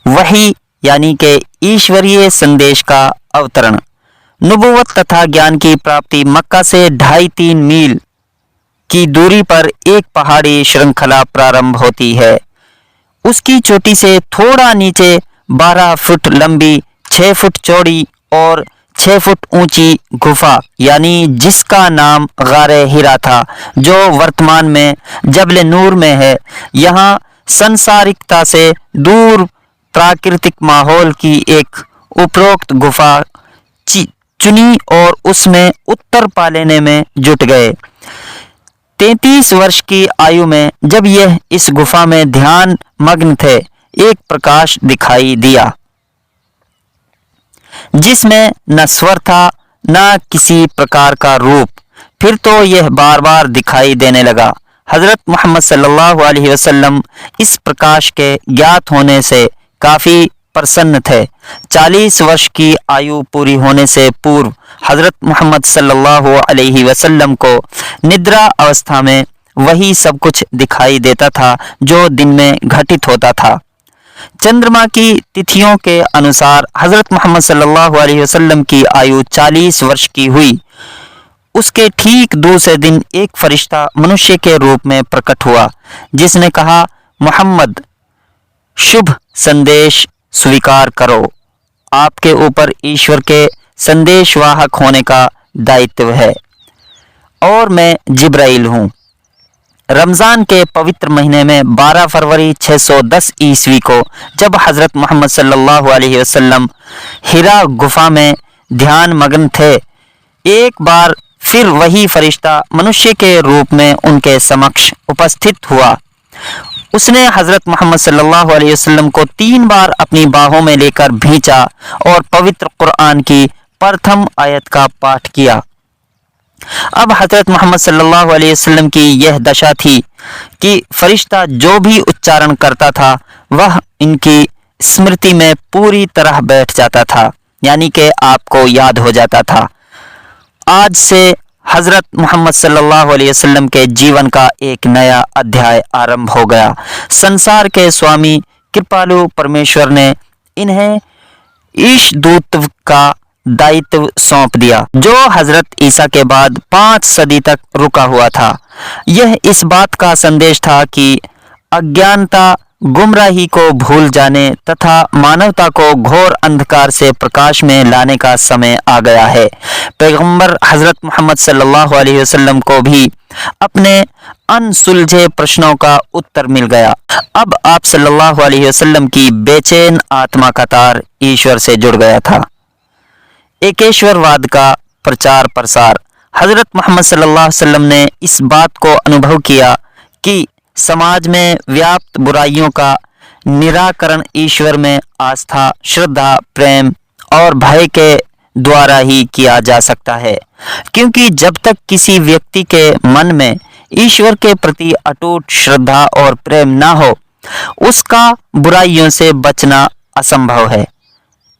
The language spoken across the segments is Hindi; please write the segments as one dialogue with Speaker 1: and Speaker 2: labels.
Speaker 1: वही यानी कि ईश्वरीय संदेश का अवतरण। नबूवत तथा ज्ञान की प्राप्ति मक्का से 2.5-3 मील की दूरी पर एक पहाड़ी श्रृंखला प्रारंभ होती है। उसकी चोटी से थोड़ा नीचे 12 फुट लंबी, 6 फुट चौड़ी और 6 फुट ऊंची गुफा यानी जिसका नाम गारे हिरा था, जो वर्तमान में जबल नूर में है। यहाँ संसारिकता से दूर प्राकृतिक माहौल की एक उपरोक्त गुफा चुनी और उसमें उत्तर पा लेने में जुट गए। 33 वर्ष की आयु में जब यह इस गुफा में ध्यान मग्न थे, एक प्रकाश दिखाई दिया जिसमें न स्वर था न किसी प्रकार का रूप। फिर तो यह बार बार दिखाई देने लगा। हजरत मोहम्मद सल्लल्लाहु अलैहि वसल्लम इस प्रकाश के ज्ञात होने से काफ़ी प्रसन्न थे। 40 वर्ष की आयु पूरी होने से पूर्व हजरत मोहम्मद सल्लल्लाहु अलैहि वसल्लम को निद्रा अवस्था में वही सब कुछ दिखाई देता था जो दिन में घटित होता था। चंद्रमा की तिथियों के अनुसार हजरत मोहम्मद सल्लल्लाहु अलैहि वसल्लम की आयु 40 वर्ष की हुई। उसके ठीक दूसरे दिन एक फरिश्ता मनुष्य के रूप में प्रकट हुआ, जिसने कहा, मोहम्मद, शुभ संदेश स्वीकार करो, आपके ऊपर ईश्वर के संदेशवाहक होने का दायित्व है और मैं जिब्राइल हूँ। रमज़ान के पवित्र महीने में 12 फरवरी 610 ईस्वी को जब हज़रत मोहम्मद सल्लल्लाहु अलैहि वसल्लम हिरा गुफा में ध्यान मग्न थे, एक बार फिर वही फरिश्ता मनुष्य के रूप में उनके समक्ष उपस्थित हुआ। उसने हज़रत मोहम्मद सल्लल्लाहु अलैहि वसल्लम को 3 बार अपनी बाहों में लेकर भींचा और पवित्र कुरान की प्रथम आयत का पाठ किया। अब हज़रत मोहम्मद सल्लल्लाहु अलैहि वसल्लम की यह दशा थी कि फरिश्ता जो भी उच्चारण करता था वह इनकी स्मृति में पूरी तरह बैठ जाता था, यानी कि आपको याद हो जाता था। आज से हज़रत मोहम्मद सल्लल्लाहु अलैहि वसल्लम के जीवन का एक नया अध्याय आरंभ हो गया। संसार के स्वामी कृपालु परमेश्वर ने इन्हें ईशदूतत्व का दायित्व सौंप दिया, जो हज़रत ईसा के बाद 5 सदी तक रुका हुआ था। यह इस बात का संदेश था कि अज्ञानता, गुमराही को भूल जाने तथा मानवता को घोर अंधकार से प्रकाश में लाने का समय आ गया है। पैगंबर हज़रत मोहम्मद सल्लल्लाहु अलैहि वसल्लम को भी अपने अनसुलझे प्रश्नों का उत्तर मिल गया। अब आप सल्लल्लाहु अलैहि वसल्लम की बेचैन आत्मा का तार ईश्वर से जुड़ गया था। एकेश्वरवाद का प्रचार प्रसार। हज़रत मोहम्मद सल्लल्लाहु अलैहि वसल्लम ने इस बात को अनुभव किया कि समाज में व्याप्त बुराइयों का निराकरण ईश्वर में आस्था, श्रद्धा, प्रेम और भय के द्वारा ही किया जा सकता है, क्योंकि जब तक किसी व्यक्ति के मन में ईश्वर के प्रति अटूट श्रद्धा और प्रेम ना हो, उसका बुराइयों से बचना असंभव है।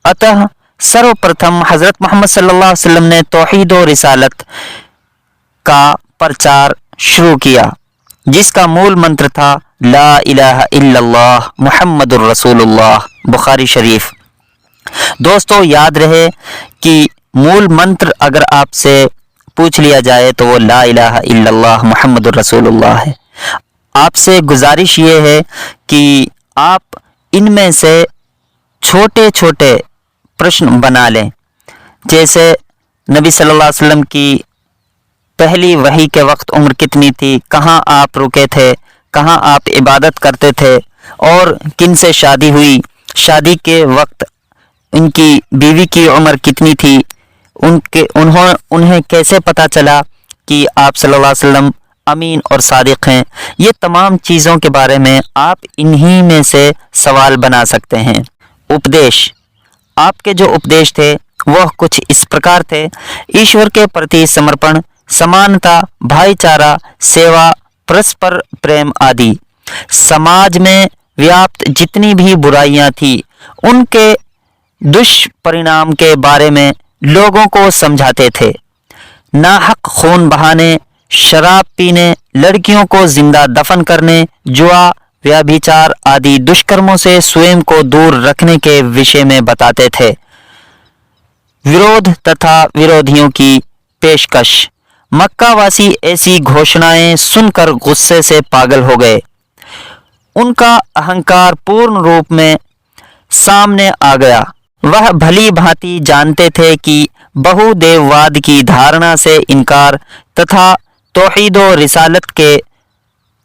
Speaker 1: अतः सर्वप्रथम हज़रत मोहम्मद सल्लल्लाहु अलैहि वसल्लम ने तौहीद और रिसालत का प्रचार शुरू किया, जिसका मूल मंत्र था ला इलाहा इल्लल्लाह मुहम्मदुर रसूलुल्लाह, बुखारी शरीफ। दोस्तों, याद रहे कि मूल मंत्र अगर आपसे पूछ लिया जाए तो वो ला इलाहा इल्लल्लाह मुहम्मदुर रसूलुल्लाह है। आपसे गुजारिश ये है कि आप इनमें से छोटे छोटे प्रश्न बना लें, जैसे नबी सल्लल्लाहु अलैहि वसल्लम की पहली वही के वक्त उम्र कितनी थी, कहाँ आप रुके थे, कहाँ आप इबादत करते थे और किन से शादी हुई, शादी के वक्त उनकी बीवी की उम्र कितनी थी, उन्हें कैसे पता चला कि आप सल्लल्लाहु अलैहि वसल्लम अमीन और सादिक हैं। ये तमाम चीज़ों के बारे में आप इन्हीं में से सवाल बना सकते हैं। उपदेश। आपके जो उपदेश थे वह कुछ इस प्रकार थे: ईश्वर के प्रति समर्पण, समानता, भाईचारा, सेवा, परस्पर प्रेम आदि। समाज में व्याप्त जितनी भी बुराइयां थी उनके दुष्परिणाम के बारे में लोगों को समझाते थे। नाहक खून बहाने, शराब पीने, लड़कियों को जिंदा दफन करने, जुआ, व्यभिचार आदि दुष्कर्मों से स्वयं को दूर रखने के विषय में बताते थे। विरोध तथा विरोधियों की पेशकश। मक्का वासी ऐसी घोषणाएं सुनकर गुस्से से पागल हो गए। उनका अहंकार पूर्ण रूप में सामने आ गया। वह भली भांति जानते थे कि बहुदेववाद की धारणा से इनकार तथा तौहीद व रिसालत के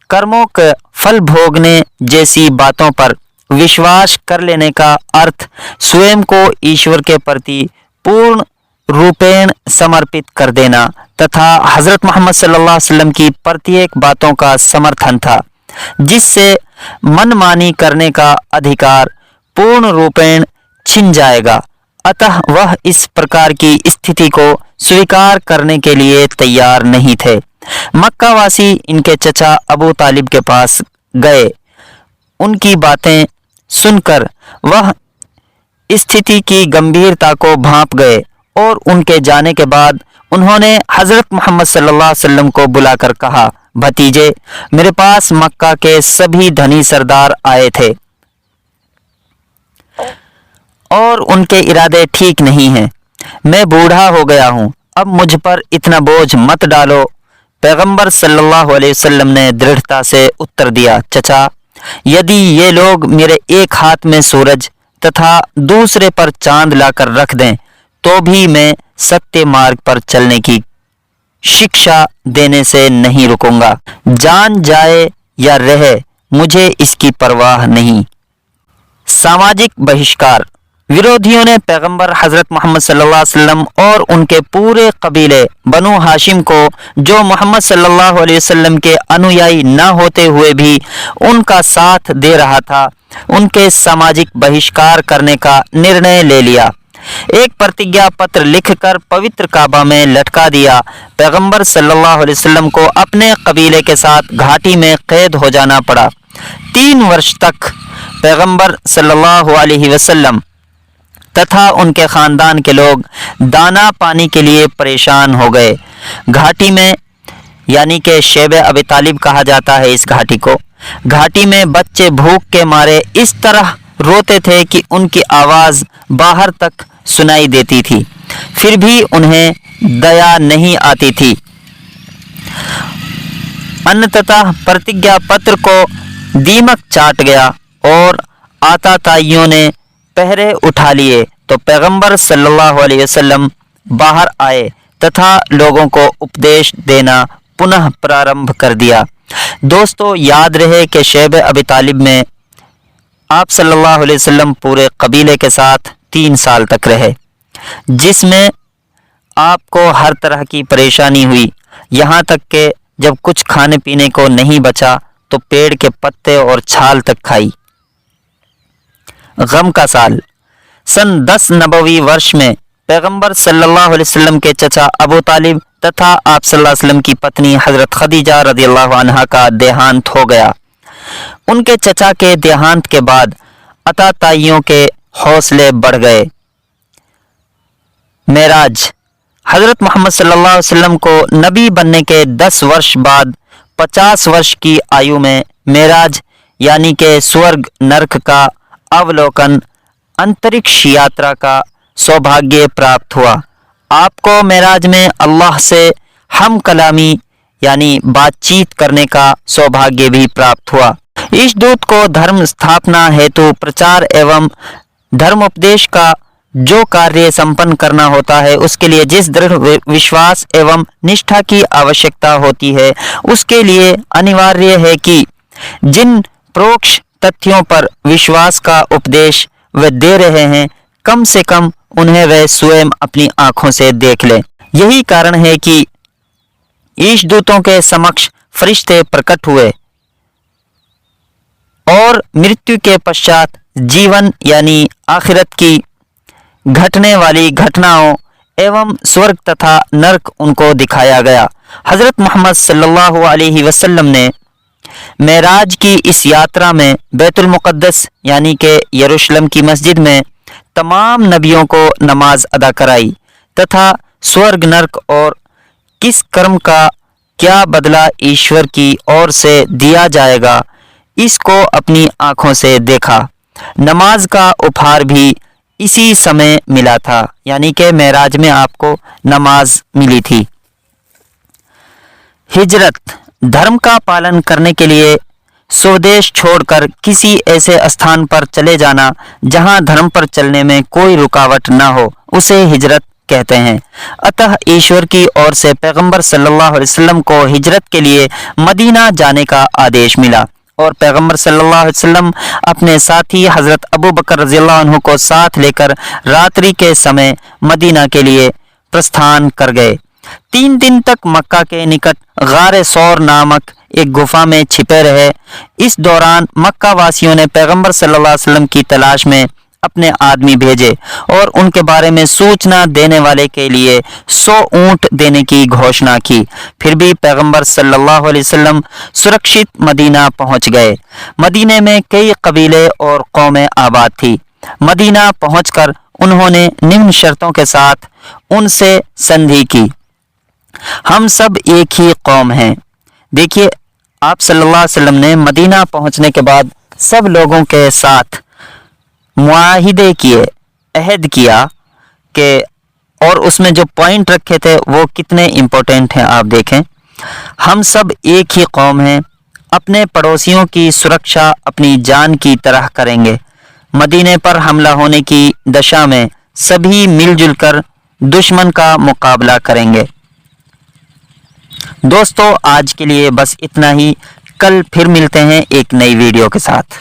Speaker 1: कर्मों के फल भोगने जैसी बातों पर विश्वास कर लेने का अर्थ स्वयं को ईश्वर के प्रति पूर्ण रूपेण समर्पित कर देना तथा हजरत मोहम्मद सल्लल्लाहु अलैहि वसल्लम की प्रत्येक बातों का समर्थन था, जिससे मनमानी करने का अधिकार पूर्ण रूपेण छिन जाएगा। अतः वह इस प्रकार की स्थिति को स्वीकार करने के लिए तैयार नहीं थे। मक्का वासी इनके चचा अबू तालिब के पास गए। उनकी बातें सुनकर वह स्थिति की गंभीरता को भांप गए और उनके जाने के बाद उन्होंने हजरत मोहम्मद सल्लल्लाहु अलैहि वसल्लम को बुलाकर कहा, भतीजे, मेरे पास मक्का के सभी धनी सरदार आए थे और उनके इरादे ठीक नहीं हैं। मैं बूढ़ा हो गया हूँ, अब मुझ पर इतना बोझ मत डालो। पैगंबर सल्लल्लाहु अलैहि वसल्लम ने दृढ़ता से उत्तर दिया, चचा, यदि ये लोग मेरे एक हाथ में सूरज तथा दूसरे पर चांद लाकर रख दें तो भी मैं सत्य मार्ग पर चलने की शिक्षा देने से नहीं रुकूंगा। जान जाए या रहे, मुझे इसकी परवाह नहीं। सामाजिक बहिष्कार। विरोधियों ने पैगंबर हजरत मोहम्मद सल्लल्लाहु अलैहि वसल्लम और उनके पूरे कबीले बनु हाशिम को, जो मोहम्मद सल्लल्लाहु अलैहि वसल्लम के अनुयायी न होते हुए भी उनका साथ दे रहा था, उनके सामाजिक बहिष्कार करने का निर्णय ले लिया। एक प्रतिज्ञा पत्र लिखकर पवित्र काबा में लटका दिया। पैगंबर सल्लल्लाहु अलैहि वसल्लम को अपने कबीले के साथ घाटी में कैद हो जाना पड़ा। 3 वर्ष तक पैगंबर सल्लल्लाहु अलैहि वसल्लम तथा उनके खानदान के लोग दाना पानी के लिए परेशान हो गए। घाटी में, यानी कि शेब अबी तालिब कहा जाता है इस घाटी को, घाटी में बच्चे भूख के मारे इस तरह रोते थे कि उनकी आवाज़ बाहर तक सुनाई देती थी, फिर भी उन्हें दया नहीं आती थी। अंततः प्रतिज्ञा पत्र को दीमक चाट गया और आताताइयों ने पहरे उठा लिए तो पैगंबर सल्लल्लाहु अलैहि वसल्लम बाहर आए तथा लोगों को उपदेश देना पुनः प्रारंभ कर दिया। दोस्तों, याद रहे कि शेब अबी तालिब में आप सल्लल्लाहु अलैहि वसल्लम पूरे कबीले के साथ 3 साल तक रहे, जिसमें आपको हर तरह की परेशानी हुई, यहाँ तक कि जब कुछ खाने पीने को नहीं बचा तो पेड़ के पत्ते और छाल तक खाई। गम का साल। सन 10 नबवी वर्ष में पैगंबर सल्लल्लाहु अलैहि वसल्लम के चचा अबू तालिब तथा आप सल्लल्लाहु अलैहि वसल्लम की पत्नी हजरत खदीजा रज़ियल्लाहु अन्हा का देहांत हो गया। उनके चचा के देहांत के बाद अताताइयों के हौसले बढ़ गए। मेराज। हजरत मोहम्मद सल्लल्लाहु अलैहि वसल्लम को नबी बनने के 10 वर्ष बाद 50 वर्ष की आयु में मेराज यानी कि स्वर्ग नरक का अवलोकन, अंतरिक्ष यात्रा का सौभाग्य प्राप्त हुआ। आपको मेराज में अल्लाह से हम कलामी यानी बातचीत करने का सौभाग्य भी प्राप्त हुआ। इस दूत को धर्म स्थापना हेतु प्रचार एवं धर्मोपदेश का जो कार्य संपन्न करना होता है, उसके लिए जिस दृढ़ विश्वास एवं निष्ठा की आवश्यकता होती है, उसके लिए अनिवार्य है कि जिन प्रोक्ष तथ्यों पर विश्वास का उपदेश वे दे रहे हैं, कम से कम उन्हें वे स्वयं अपनी आंखों से देख लें। यही कारण है कि ईशदूतों के समक्ष फरिश्ते प्रकट हुए और मृत्यु के पश्चात जीवन यानी आखिरत की घटने वाली घटनाओं एवं स्वर्ग तथा नरक उनको दिखाया गया। हजरत मोहम्मद सल्लल्लाहु अलैहि वसल्लम ने मेराज की इस यात्रा में बैतुल मुक़द्दस यानी कि यरूशलेम की मस्जिद में तमाम नबियों को नमाज अदा कराई तथा स्वर्ग नरक और किस कर्म का क्या बदला ईश्वर की ओर से दिया जाएगा, इसको अपनी आंखों से देखा। नमाज का उपहार भी इसी समय मिला था, यानी कि मेराज में आपको नमाज मिली थी। हिजरत, धर्म का पालन करने के लिए स्वदेश छोड़कर किसी ऐसे स्थान पर चले जाना जहां धर्म पर चलने में कोई रुकावट न हो, उसे हिजरत कहते हैं। अतः ईश्वर की ओर से पैगंबर सल्लल्लाहु अलैहि वसल्लम को हिजरत के लिए मदीना जाने का आदेश मिला और पैगंबर सल्लल्लाहु अलैहि वसल्लम अपने साथी हजरत अबू बकर रज़ियल्लाहु अन्हु को साथ लेकर रात्रि के समय मदीना के लिए प्रस्थान कर गए। 3 दिन तक मक्का के निकट गारे सौर नामक एक गुफा में छिपे रहे। इस दौरान मक्का वासियों ने पैगंबर सल्लल्लाहु अलैहि वसल्लम की तलाश में अपने आदमी भेजे और उनके बारे में सूचना देने वाले के लिए 100 ऊंट देने की घोषणा की। फिर भी पैगंबर सल्लल्लाहु अलैहि वसल्लम सुरक्षित मदीना पहुंच गए। मदीने में कई कबीले और कौमें आबाद थी। मदीना पहुंचकर उन्होंने निम्न शर्तों के साथ उनसे संधि की। हम सब एक ही कौम हैं। देखिए, आप सल्लल्लाहु अलैहि वसल्लम ने मदीना पहुंचने के बाद सब लोगों के साथ मुआहिदे किए, अहद किया कि, और उसमें जो पॉइंट रखे थे वो कितने इम्पोर्टेंट हैं आप देखें। हम सब एक ही कौम हैं, अपने पड़ोसियों की सुरक्षा अपनी जान की तरह करेंगे। मदीने पर हमला होने की दशा में सभी मिलजुल कर दुश्मन का मुकाबला करेंगे। दोस्तों, आज के लिए बस इतना ही। कल फिर मिलते हैं एक नई वीडियो के साथ।